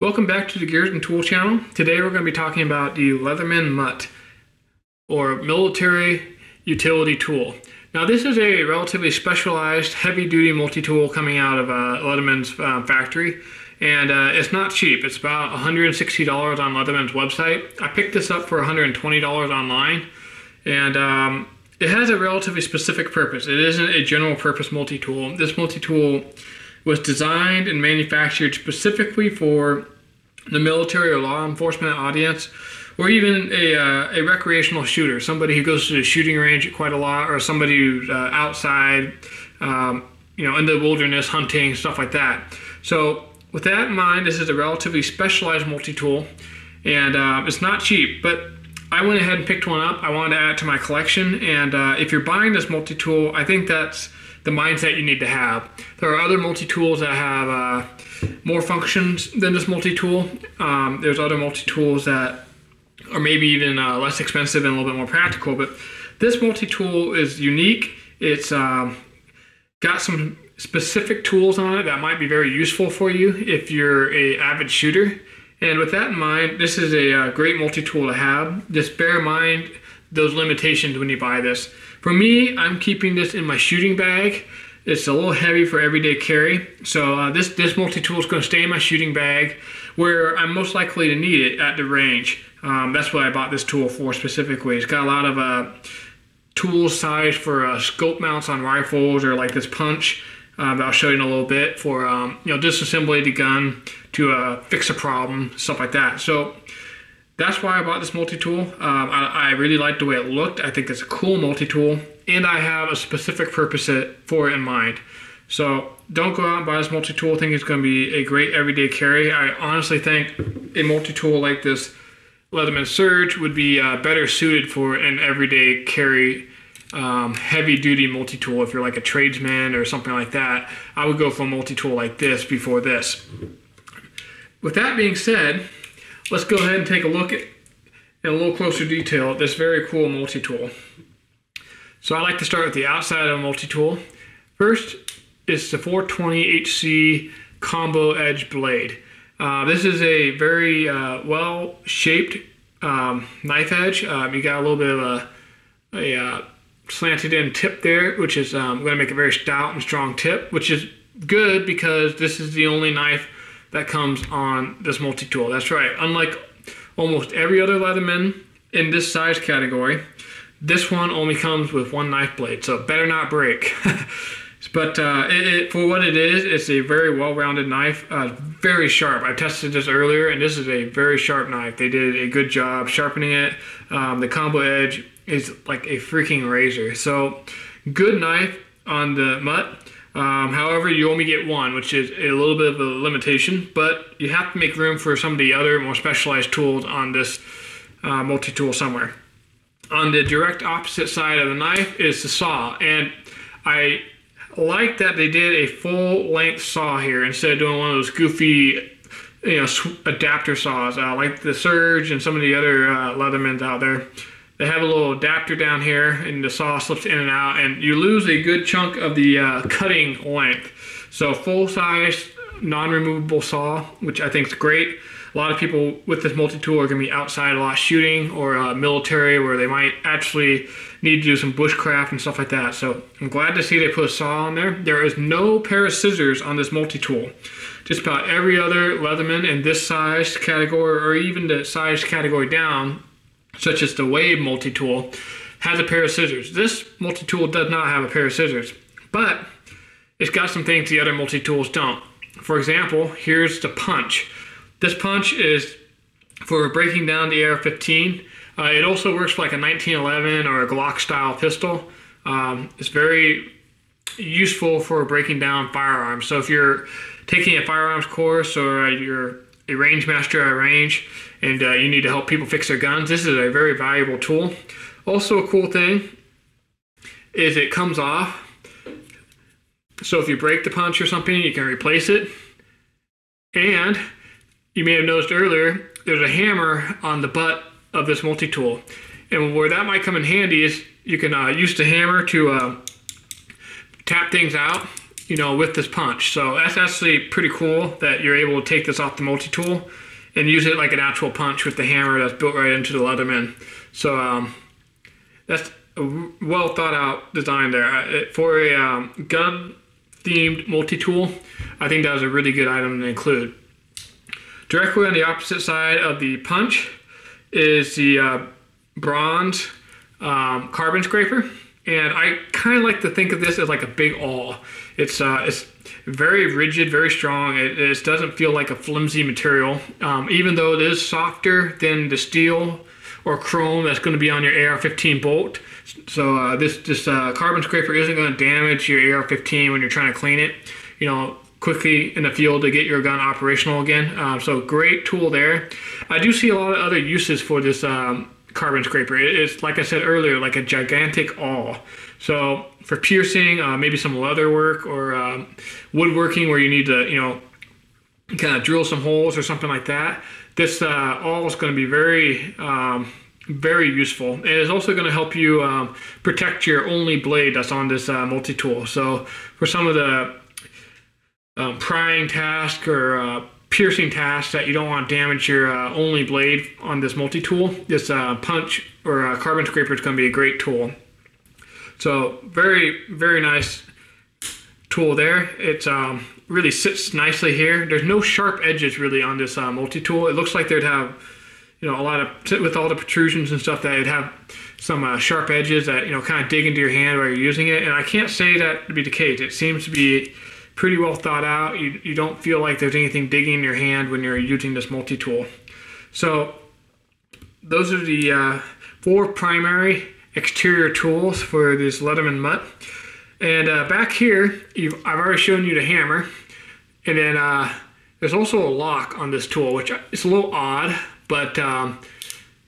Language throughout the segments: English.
Welcome back to the Gears and Tools channel. Today we're going to be talking about the Leatherman MUT, or military utility tool. Now this is a relatively specialized heavy-duty multi-tool coming out of Leatherman's factory, and it's not cheap. It's about $160 on Leatherman's website. I picked this up for $120 online, and it has a relatively specific purpose. It isn't a general purpose multi-tool. This multi-tool was designed and manufactured specifically for the military or law enforcement audience, or even a recreational shooter, somebody who goes to the shooting range quite a lot, or somebody who's outside, in the wilderness hunting, stuff like that. So with that in mind, this is a relatively specialized multi-tool, and it's not cheap, but I went ahead and picked one up. I wanted to add it to my collection, and if you're buying this multi-tool, I think that's the mindset you need to have. There are other multi-tools that have more functions than this multi-tool. There's other multi-tools that are maybe even less expensive and a little bit more practical, but this multi-tool is unique. It's got some specific tools on it that might be very useful for you if you're an avid shooter. And with that in mind, this is a great multi-tool to have. Just bear in mind those limitations when you buy this. For me, I'm keeping this in my shooting bag. It's a little heavy for everyday carry, so this multi-tool is going to stay in my shooting bag where I'm most likely to need it at the range. That's what I bought this tool for specifically. It's got a lot of tool size for scope mounts on rifles, or like this punch that I'll show you in a little bit for disassembly the gun to fix a problem, stuff like that. So that's why I bought this multi-tool. I really like the way it looked. I think it's a cool multi-tool, and I have a specific purpose for it in mind. So don't go out and buy this multi-tool. I think it's going to be a great everyday carry. I honestly think a multi-tool like this Leatherman Surge would be better suited for an everyday carry, heavy-duty multi-tool. If you're like a tradesman or something like that, I would go for a multi-tool like this before this. With that being said, let's go ahead and take a look at, in a little closer detail, at this very cool multi-tool. So I like to start with the outside of a multi-tool. First is the 420HC combo edge blade. This is a very well-shaped knife edge. You got a little bit of a slanted in tip there, which is going to make a very stout and strong tip, which is good because this is the only knife that comes on this multi-tool. That's right. Unlike almost every other Leatherman in this size category, this one only comes with one knife blade, so it better not break. But for what it is, it's a very well-rounded knife, very sharp. I tested this earlier, and this is a very sharp knife. They did a good job sharpening it. The combo edge is like a freaking razor. So good knife on the MUT. However, you only get one, which is a little bit of a limitation, but you have to make room for some of the other more specialized tools on this multi-tool somewhere. On the direct opposite side of the knife is the saw, and I like that they did a full-length saw here instead of doing one of those goofy, adapter saws, like the Surge and some of the other Leathermans out there. They have a little adapter down here, and the saw slips in and out, and you lose a good chunk of the cutting length. So full-size, non-removable saw, which I think is great. A lot of people with this multi-tool are going to be outside a lot shooting, or military, where they might actually need to do some bushcraft and stuff like that. So I'm glad to see they put a saw on there. There is no pair of scissors on this multi-tool. Just about every other Leatherman in this size category, or even the size category down, such as the B.O.B multi-tool, has a pair of scissors. This multi-tool does not have a pair of scissors, but it's got some things the other multi-tools don't. For example, here's the punch. This punch is for breaking down the AR-15. It also works for like a 1911 or a Glock style pistol. It's very useful for breaking down firearms. So if you're taking a firearms course, or you're a range master at a range, and you need to help people fix their guns, this is a very valuable tool. Also, a cool thing is it comes off. So if you break the punch or something, you can replace it. And you may have noticed earlier, there's a hammer on the butt of this multi-tool. And where that might come in handy is you can use the hammer to tap things out. with this punch. So that's actually pretty cool that you're able to take this off the multi-tool and use it like an actual punch with the hammer that's built right into the Leatherman. So that's a well thought out design there. For a gun themed multi-tool, I think that was a really good item to include. Directly on the opposite side of the punch is the bronze carbon scraper. And I kind of like to think of this as like a big awl. It's very rigid, very strong. It doesn't feel like a flimsy material, even though it is softer than the steel or chrome that's going to be on your AR-15 bolt. So this carbon scraper isn't going to damage your AR-15 when you're trying to clean it, quickly in the field to get your gun operational again. So great tool there. I do see a lot of other uses for this carbon scraper. It's, like I said earlier, like a gigantic awl. So for piercing, maybe some leather work or woodworking where you need to, kind of drill some holes or something like that, this awl is going to be very, very useful. And it's also going to help you protect your only blade that's on this multi-tool. So for some of the prying task or piercing tasks that you don't want to damage your only blade on this multi-tool, this punch or carbon scraper is going to be a great tool. So very, very nice tool there. It really sits nicely here. There's no sharp edges really on this multi-tool. It looks like they'd have, a lot of, with all the protrusions and stuff, that it'd have some sharp edges that, kind of dig into your hand while you're using it. And I can't say that to be the case. It seems to be pretty well thought out. You don't feel like there's anything digging in your hand when you're using this multi-tool. So those are the 4 primary exterior tools for this Leatherman MUT. And back here, I've already shown you the hammer. And then there's also a lock on this tool, which is a little odd, but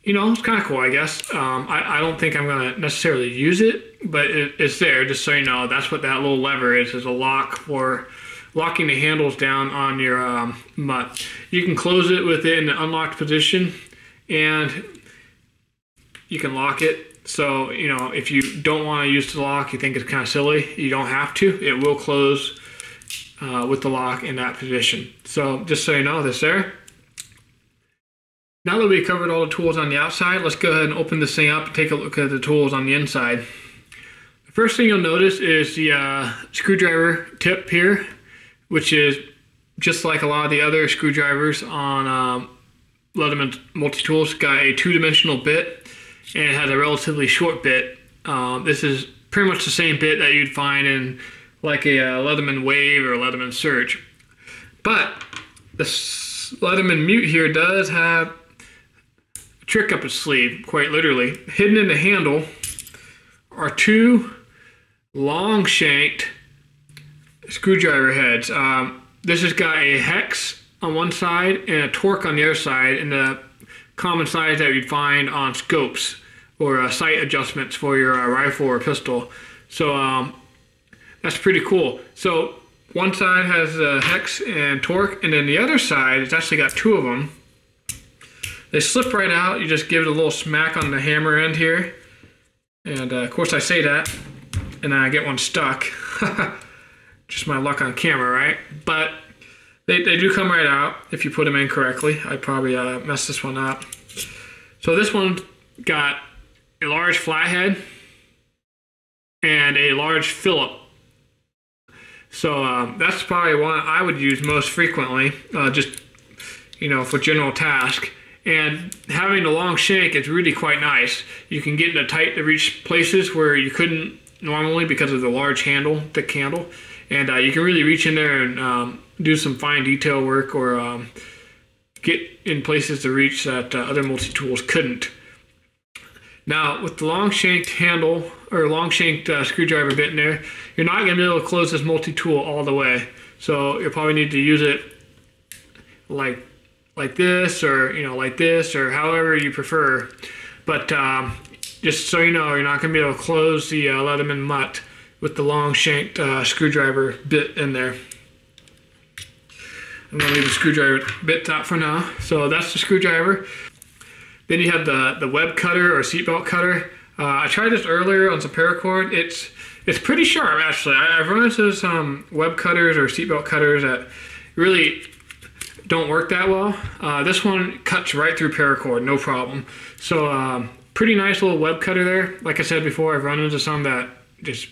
it's kind of cool, I guess. I don't think I'm going to necessarily use it, but it's there, just so you know. That's what that little lever is a lock for locking the handles down on your MUT. You can close it with it in the unlocked position, and you can lock it. So, if you don't want to use the lock, you think it's kind of silly, you don't have to. It will close with the lock in that position. So, just so you know, that's there. Now that we covered all the tools on the outside, let's go ahead and open this thing up and take a look at the tools on the inside. The first thing you'll notice is the screwdriver tip here, which is just like a lot of the other screwdrivers on Leatherman multi-tools. Got a 2-dimensional bit, and it has a relatively short bit. This is pretty much the same bit that you'd find in like a Leatherman Wave or a Leatherman Surge. But the Leatherman MUT here does have a trick up its sleeve, quite literally. Hidden in the handle are 2 long shanked screwdriver heads. This has got a hex on one side and a torque on the other side, in the common size that you'd find on scopes or sight adjustments for your rifle or pistol. So that's pretty cool. So one side has a hex and torque, and then the other side, it's actually got 2 of them. They slip right out. You just give it a little smack on the hammer end here. And of course I say that, and then I get one stuck. Just my luck on camera, right? But they do come right out if you put them in correctly. I probably messed this one up. So this one got a large flathead and a large Phillip. So that's probably one I would use most frequently, just for general task. And having the long shank is really quite nice. You can get into tight to reach places where you couldn't normally because of the large handle, thick handle. And you can really reach in there and do some fine detail work, or get in places to reach that other multi-tools couldn't. Now, with the long shanked handle or long shanked screwdriver bit in there, you're not going to be able to close this multi-tool all the way. So you'll probably need to use it like this, or like this, or however you prefer. But just so you know, you're not going to be able to close the Leatherman MUT with the long shanked screwdriver bit in there. I'm going to leave the screwdriver bit out for now. So that's the screwdriver. Then you have the web cutter or seatbelt cutter. I tried this earlier on some paracord. It's It's pretty sharp, actually. I've run into some web cutters or seatbelt cutters that really don't work that well. This one cuts right through paracord, no problem. So pretty nice little web cutter there. Like I said before, I've run into some that just,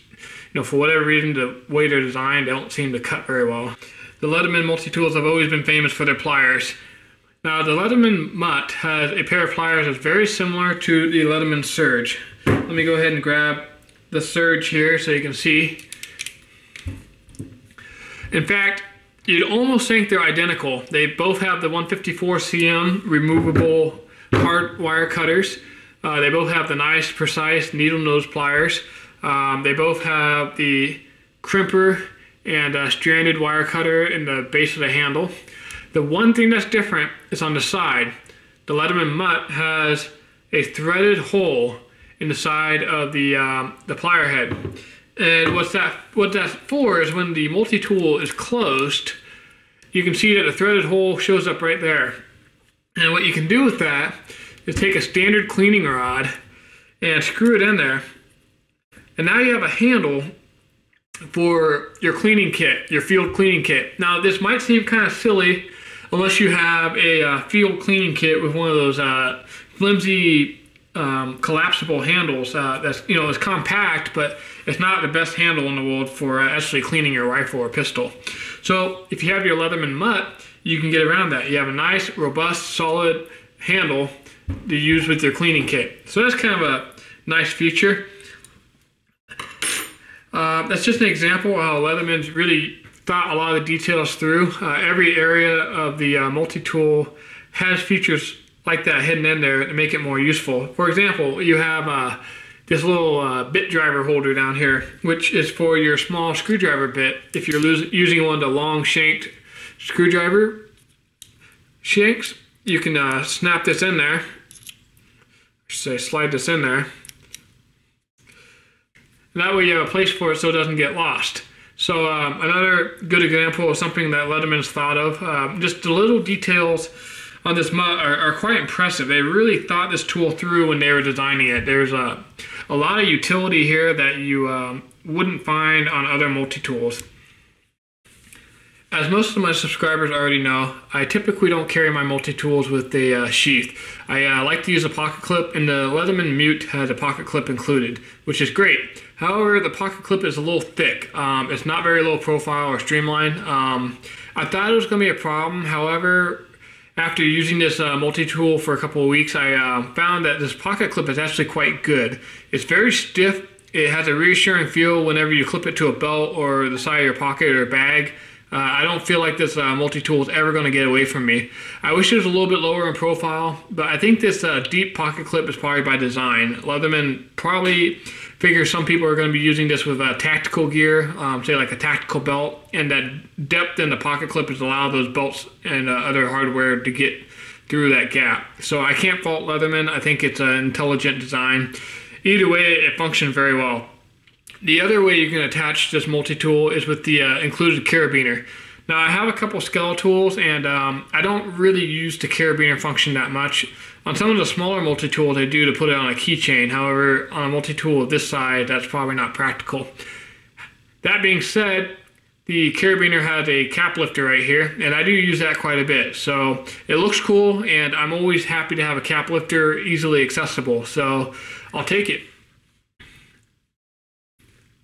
for whatever reason, the way they're designed, they don't seem to cut very well. The Leatherman multi-tools have always been famous for their pliers. Now, the Leatherman MUT has a pair of pliers that's very similar to the Leatherman Surge. Let me go ahead and grab the Surge here so you can see. In fact, you'd almost think they're identical. They both have the 154 cm removable hard wire cutters. They both have the nice, precise needle nose pliers. They both have the crimper and stranded wire cutter in the base of the handle. The one thing that's different is on the side. The Leatherman MUT has a threaded hole in the side of the plier head. And what that's for is when the multi-tool is closed, you can see that the threaded hole shows up right there. And what you can do with that is take a standard cleaning rod and screw it in there. And now you have a handle for your cleaning kit, your field cleaning kit. Now this might seem kind of silly unless you have a field cleaning kit with one of those flimsy collapsible handles. That's it's compact, but it's not the best handle in the world for actually cleaning your rifle or pistol. So if you have your Leatherman MUT, you can get around that. You have a nice, robust, solid handle to use with your cleaning kit. So that's kind of a nice feature. That's just an example of how Leatherman's really thought a lot of the details through. Every area of the multi-tool has features like that hidden in there to make it more useful. For example, you have this little bit driver holder down here, which is for your small screwdriver bit. If you're using one of the long shanked screwdriver shanks, you can snap this in there. Slide this in there. And that way you have a place for it so it doesn't get lost. So another good example of something that Leatherman's thought of. Just the little details on this MUT are quite impressive. They really thought this tool through when they were designing it. There's a lot of utility here that you wouldn't find on other multi-tools. As most of my subscribers already know, I typically don't carry my multi-tools with a sheath. I like to use a pocket clip, and the Leatherman MUT has a pocket clip included, which is great. However, the pocket clip is a little thick. It's not very low profile or streamlined. I thought it was going to be a problem. However, after using this multi-tool for a couple of weeks, I found that this pocket clip is actually quite good. It's very stiff. It has a reassuring feel whenever you clip it to a belt or the side of your pocket or bag. I don't feel like this multi-tool is ever going to get away from me. I wish it was a little bit lower in profile, but I think this deep pocket clip is probably by design. Leatherman probably figures some people are going to be using this with tactical gear, say like a tactical belt, and that depth in the pocket clip is allow those belts and other hardware to get through that gap. So I can't fault Leatherman. I think it's an intelligent design. Either way, it functions very well. The other way you can attach this multi-tool is with the included carabiner. Now I have a couple skeletal tools, and I don't really use the carabiner function that much. On some of the smaller multi-tools I do to put it on a keychain. However, on a multi-tool of this size, that's probably not practical. That being said, the carabiner has a cap lifter right here, and I do use that quite a bit. So it looks cool, and I'm always happy to have a cap lifter easily accessible. So I'll take it.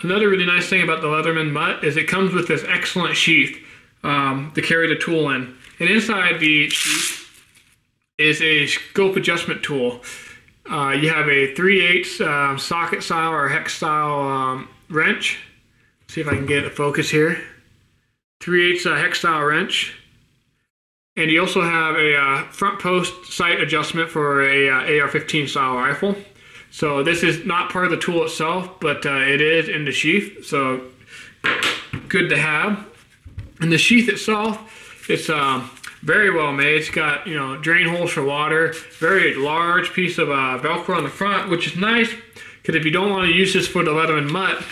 Another really nice thing about the Leatherman MUT is it comes with this excellent sheath to carry the tool in. And inside the sheath is a scope adjustment tool. You have a 3/8 socket style or hex style wrench. Let's see if I can get a focus here. 3/8 hex style wrench. And you also have a front post sight adjustment for a AR-15 style rifle. So this is not part of the tool itself, but it is in the sheath, so good to have. And the sheath itself, it's very well made. It's got drain holes for water, very large piece of Velcro on the front, which is nice because if you don't want to use this for the Leatherman MUT,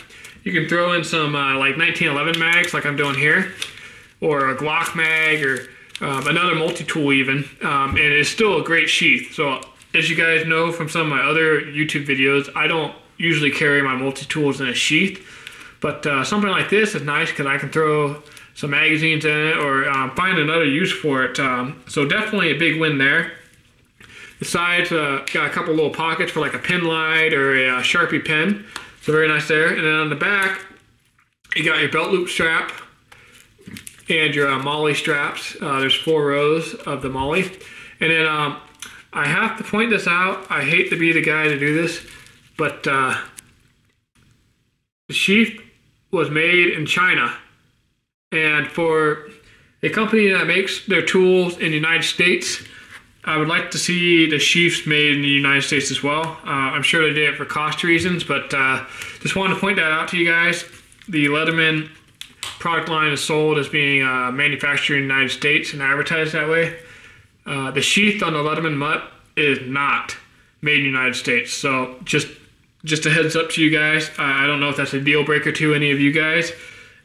you can throw in some like 1911 mags, like I'm doing here, or a Glock mag, or another multi-tool even, and it's still a great sheath. So as you guys know from some of my other YouTube videos, I don't usually carry my multi-tools in a sheath. But something like this is nice because I can throw some magazines in it or find another use for it. So definitely a big win there. The sides got a couple little pockets for like a pen light or a Sharpie pen. So very nice there. And then on the back, you got your belt loop strap and your Molle straps. There's 4 rows of the Molle. And then I have to point this out. I hate to be the guy to do this, but the sheath was made in China. And for a company that makes their tools in the United States, I would like to see the sheaths made in the United States as well. I'm sure they did it for cost reasons, but just wanted to point that out to you guys. The Leatherman product line is sold as being manufactured in the United States and advertised that way. The sheath on the Leatherman MUT is not made in the United States. So just a heads up to you guys. I don't know if that's a deal breaker to any of you guys.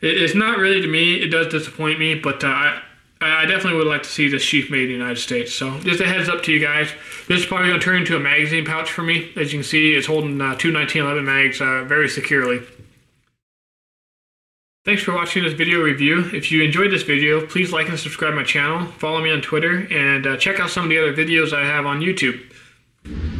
It's not really to me. It does disappoint me, but I definitely would like to see this sheath made in the United States. So just a heads up to you guys. This is probably going to turn into a magazine pouch for me. As you can see, it's holding 2 1911 mags very securely. Thanks for watching this video review. If you enjoyed this video, please like and subscribe my channel. Follow me on Twitter and check out some of the other videos I have on YouTube.